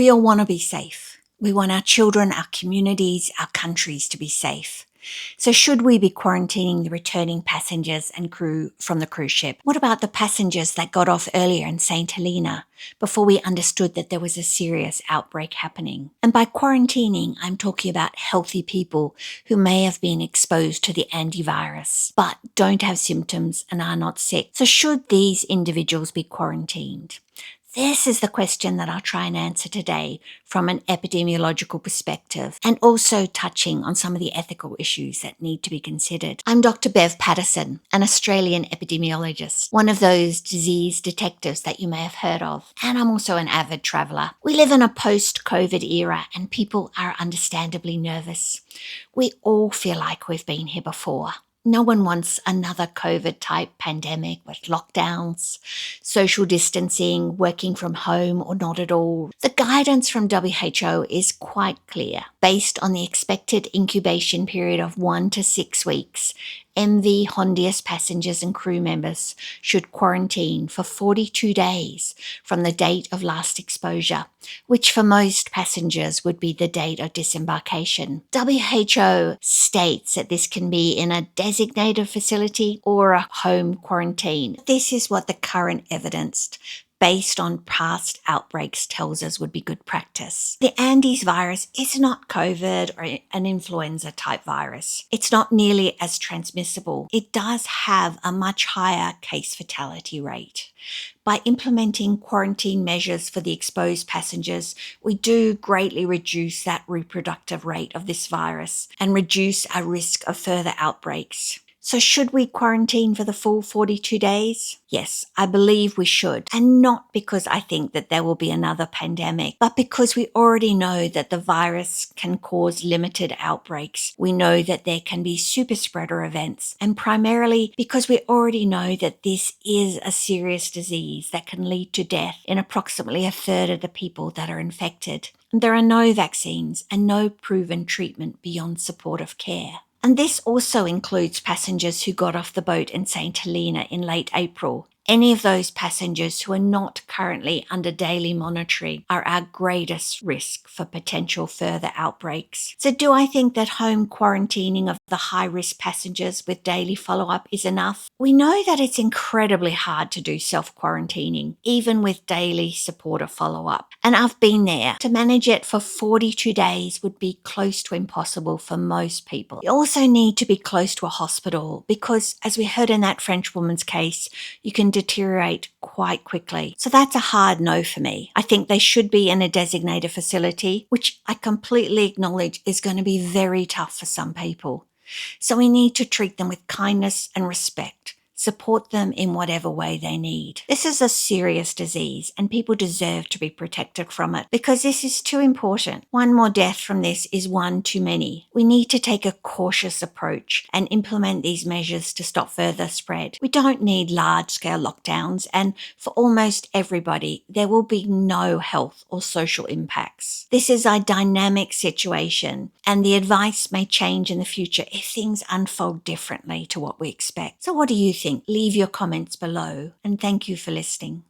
We all want to be safe. We want our children, our communities, our countries to be safe. So should we be quarantining the returning passengers and crew from the cruise ship? What about the passengers that got off earlier in St. Helena before we understood that there was a serious outbreak happening? And by quarantining, I'm talking about healthy people who may have been exposed to the hantavirus but don't have symptoms and are not sick. So should these individuals be quarantined? This is the question that I'll try and answer today from an epidemiological perspective and also touching on some of the ethical issues that need to be considered. I'm Dr. Bev Patterson, an Australian epidemiologist, one of those disease detectives that you may have heard of, and I'm also an avid traveller. We live in a post-COVID era and people are understandably nervous. We all feel like we've been here before. No one wants another COVID-type pandemic with lockdowns, social distancing, working from home or not at all. The guidance from WHO is quite clear. Based on the expected incubation period of 1 to 6 weeks, MV Hondius passengers and crew members should quarantine for 42 days from the date of last exposure, which for most passengers would be the date of disembarkation. WHO states that this can be in a designated facility or a home quarantine. This is what the current evidence based on past outbreaks tells us would be good practice. The Andes virus is not COVID or an influenza type virus. It's not nearly as transmissible. It does have a much higher case fatality rate. By implementing quarantine measures for the exposed passengers, we do greatly reduce that reproductive rate of this virus and reduce our risk of further outbreaks. So should we quarantine for the full 42 days? Yes, I believe we should. And not because I think that there will be another pandemic, but because we already know that the virus can cause limited outbreaks. We know that there can be super spreader events, and primarily because we already know that this is a serious disease that can lead to death in approximately a third of the people that are infected. And there are no vaccines and no proven treatment beyond supportive care. And this also includes passengers who got off the boat in St. Helena in late April. Any of those passengers who are not currently under daily monitoring are our greatest risk for potential further outbreaks. So do I think that home quarantining of the high-risk passengers with daily follow-up is enough? We know that it's incredibly hard to do self-quarantining, even with daily supportive follow-up. And I've been there. To manage it for 42 days would be close to impossible for most people. You also need to be close to a hospital because, as we heard in that French woman's case, you can deteriorate quite quickly. So that's a hard no for me. I think they should be in a designated facility, which I completely acknowledge is going to be very tough for some people. So we need to treat them with kindness and respect. Support them in whatever way they need. This is a serious disease and people deserve to be protected from it because this is too important. One more death from this is one too many. We need to take a cautious approach and implement these measures to stop further spread. We don't need large-scale lockdowns, and for almost everybody, there will be no health or social impacts. This is a dynamic situation and the advice may change in the future if things unfold differently to what we expect. So what do you think? Leave your comments below, and thank you for listening.